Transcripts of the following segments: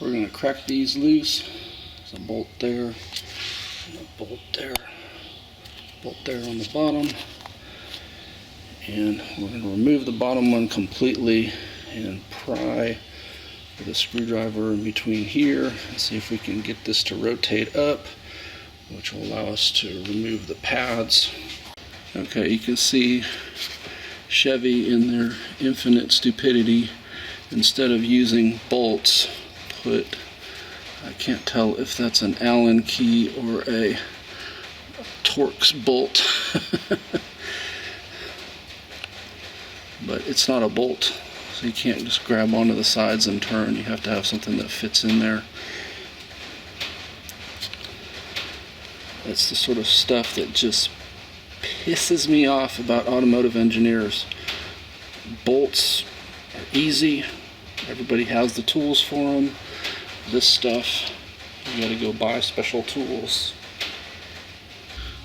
We're going to crack these loose. There's a bolt there, and a bolt there on the bottom. And we're going to remove the bottom one completely and pry with a screwdriver in between here and see if we can get this to rotate up, which will allow us to remove the pads. Okay, you can see Chevy in their infinite stupidity, instead of using bolts, I can't tell if that's an Allen key or a Torx bolt. But it's not a bolt, so you can't just grab onto the sides and turn. You have to have something that fits in there. That's the sort of stuff that just pisses me off about automotive engineers. Bolts are easy. Everybody has the tools for them. This stuff, you gotta go buy special tools.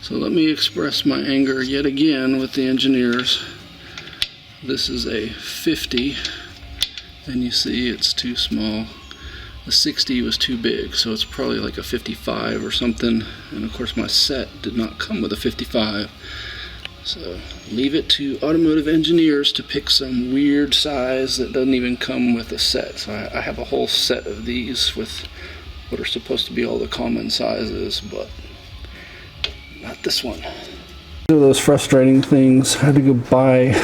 So let me express my anger yet again with the engineers. This is a 50, and you see it's too small. The 60 was too big, so it's probably like a 55 or something. And of course my set did not come with a 55. So leave it to automotive engineers to pick some weird size that doesn't even come with a set. So I have a whole set of these with what are supposed to be all the common sizes, but not this one. One of those frustrating things. I had to go buy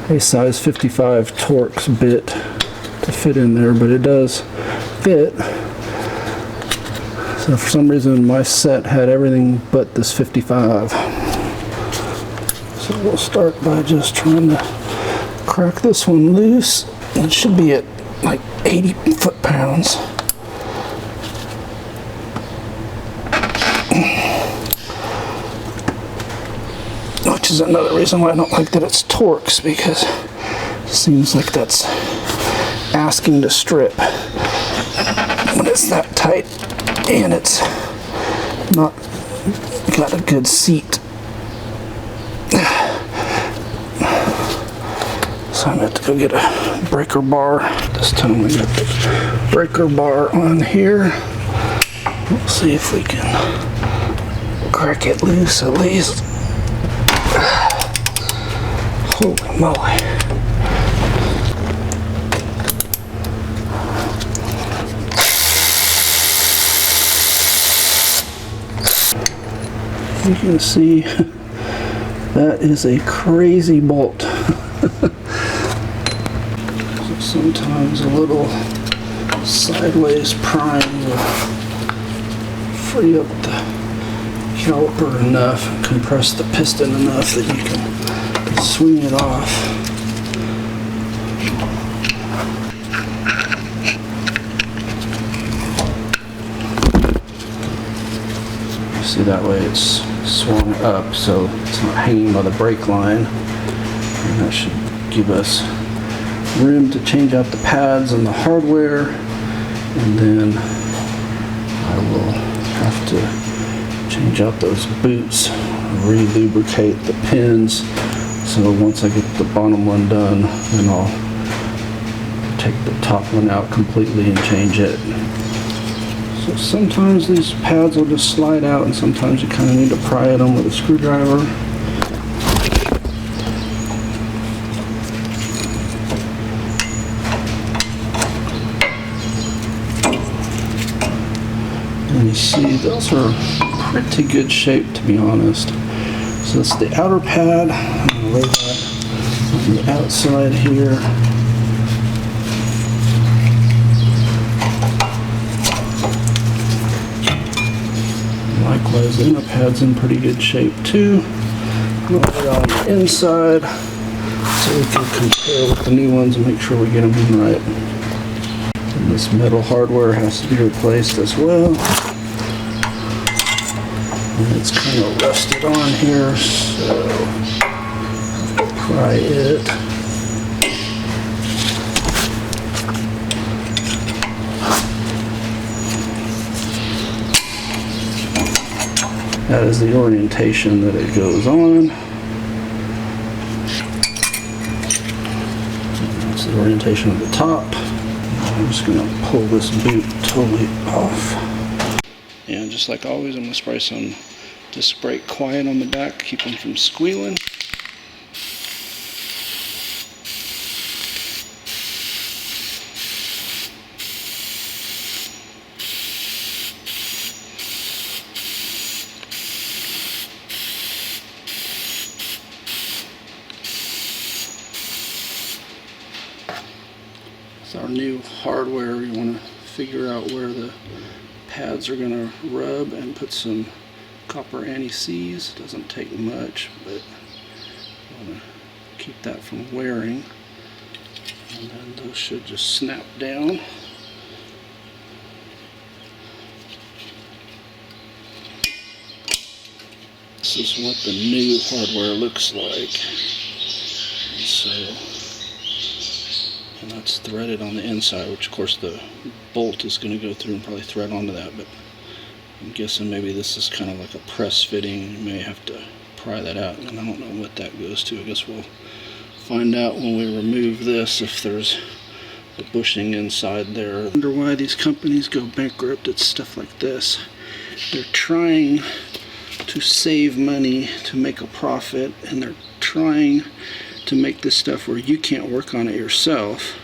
a size 55 Torx bit to fit in there, but it does fit. So for some reason my set had everything but this 55. So we'll start by just trying to crack this one loose. It should be at like 80 foot-pounds. Which is another reason why I don't like that it's Torx, because it seems like that's asking to strip when it's that tight and it's not got a good seat. So I'm going to have to go get a breaker bar. This time we got the breaker bar on here. We'll see if we can crack it loose at least. Holy moly. You can see that is a crazy bolt. So sometimes a little sideways prying will free up the caliper enough, compress the piston enough that you can swing it off. See, that way it's swung up so it's not hanging by the brake line, and that should give us room to change out the pads and the hardware. And then I will have to change out those boots, re-lubricate the pins. So once I get the bottom one done, then I'll take the top one out completely and change it. So sometimes these pads will just slide out, and sometimes you kind of need to pry at them with a screwdriver. And you see those are pretty good shape, to be honest. So that's the outer pad. I'm going to lay that on the outside here. Likewise, the inner pad's in pretty good shape too. I'll lay it on the inside so we can compare with the new ones and make sure we get them in right. And this metal hardware has to be replaced as well. And it's kind of rusted on here, so I'll pry it. That is the orientation that it goes on. That's the orientation of the top. I'm just going to pull this boot totally off. And just like always, I'm going to spray some disc brake quiet on the back, keep them from squealing. With our new hardware, you want to figure out where the pads are going to rub and put some copper anti-seize. Doesn't take much, but you want to keep that from wearing. And then those should just snap down. This is what the new hardware looks like. And that's threaded on the inside, which of course the bolt is going to go through and probably thread onto that, but I'm guessing maybe this is kind of like a press fitting. You may have to pry that out, and I don't know what that goes to. I guess we'll find out when we remove this if there's a bushing inside there. I wonder why these companies go bankrupt. It's stuff like this. They're trying to save money to make a profit, and they're trying to make this stuff where you can't work on it yourself,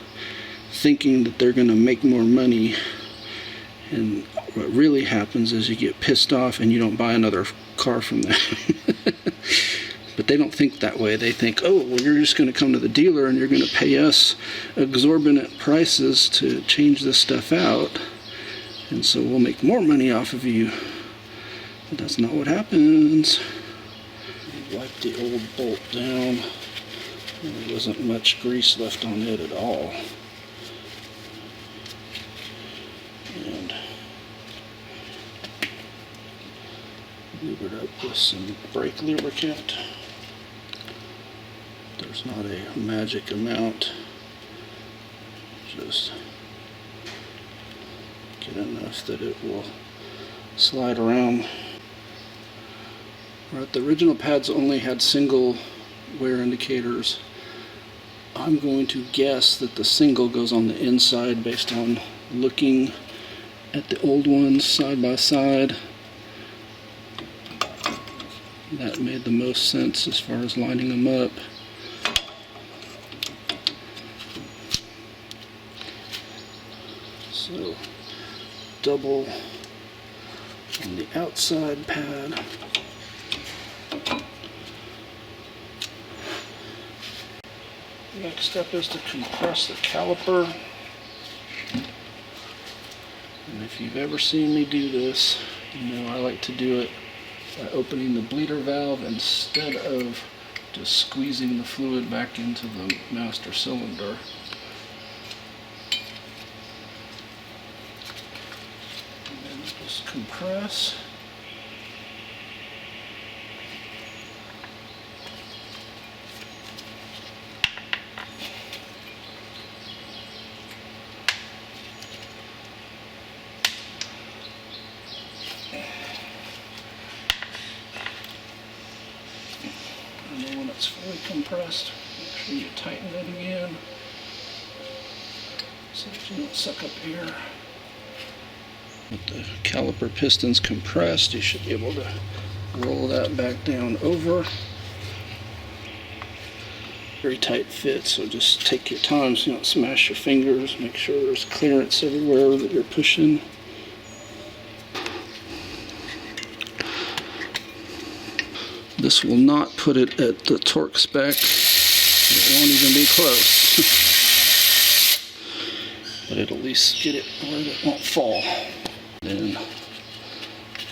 thinking that they're going to make more money. And what really happens is you get pissed off and you don't buy another car from them. But they don't think that way. They think, oh, well, you're just going to come to the dealer and you're going to pay us exorbitant prices to change this stuff out, and so we'll make more money off of you. But that's not what happens. Wipe the old bolt down. There wasn't much grease left on it at all. And lube it up with some brake lubricant. There's not a magic amount. Just get enough that it will slide around. Right, the original pads only had single wear indicators. I'm going to guess that the single goes on the inside based on looking at the old ones side by side. That made the most sense as far as lining them up. So double on the outside pad. Next step is to compress the caliper. And if you've ever seen me do this, you know I like to do it by opening the bleeder valve instead of just squeezing the fluid back into the master cylinder. And then just compress. And then when it's fully compressed, make sure you tighten it again so that you don't suck up air. With the caliper pistons compressed, you should be able to roll that back down over. Very tight fit, so just take your time so you don't smash your fingers. Make sure there's clearance everywhere that you're pushing. This will not put it at the Torx spec. It won't even be close. But it'll at least get it where it won't fall. Then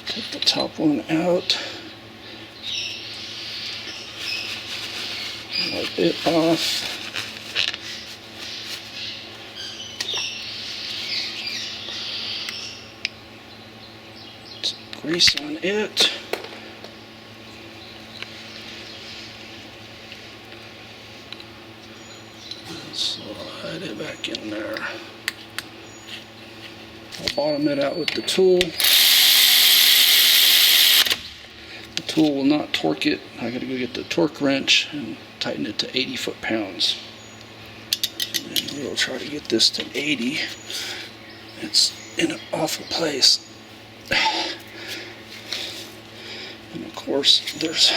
take the top one out. Wipe it off. Some grease on it. Slide it back in there. I'll bottom it out with the tool. The tool will not torque it. I gotta go get the torque wrench and tighten it to 80 foot-pounds. And we'll try to get this to 80. It's in an awful place. And of course, there's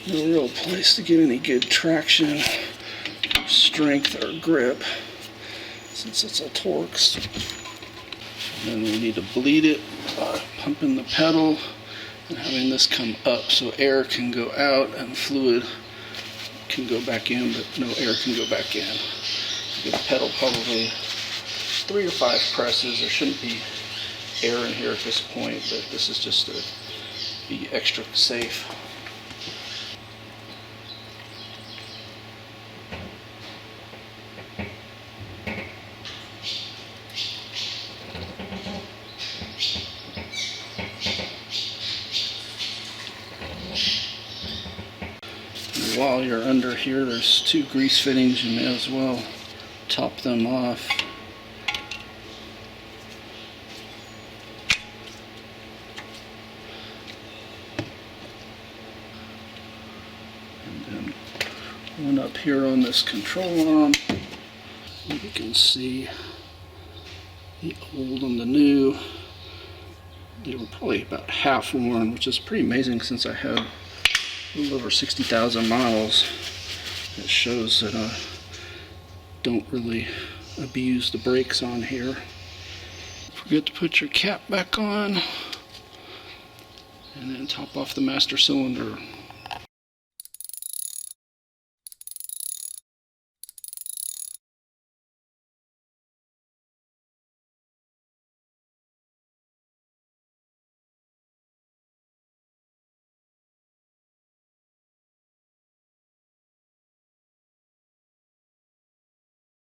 no real place to get any good traction, strength, or grip since it's a Torx. And then we need to bleed it by pumping the pedal and having this come up so air can go out and fluid can go back in, but no air can go back in. Give the pedal probably 3 or 5 presses. There shouldn't be air in here at this point, but this is just to be extra safe. And while you're under here, there's 2 grease fittings. You may as well top them off. One up here on this control arm. You can see the old and the new. They were probably about half worn, which is pretty amazing since I have a little over 60,000 miles. It shows that I don't really abuse the brakes on here. Forget to put your cap back on, and then top off the master cylinder.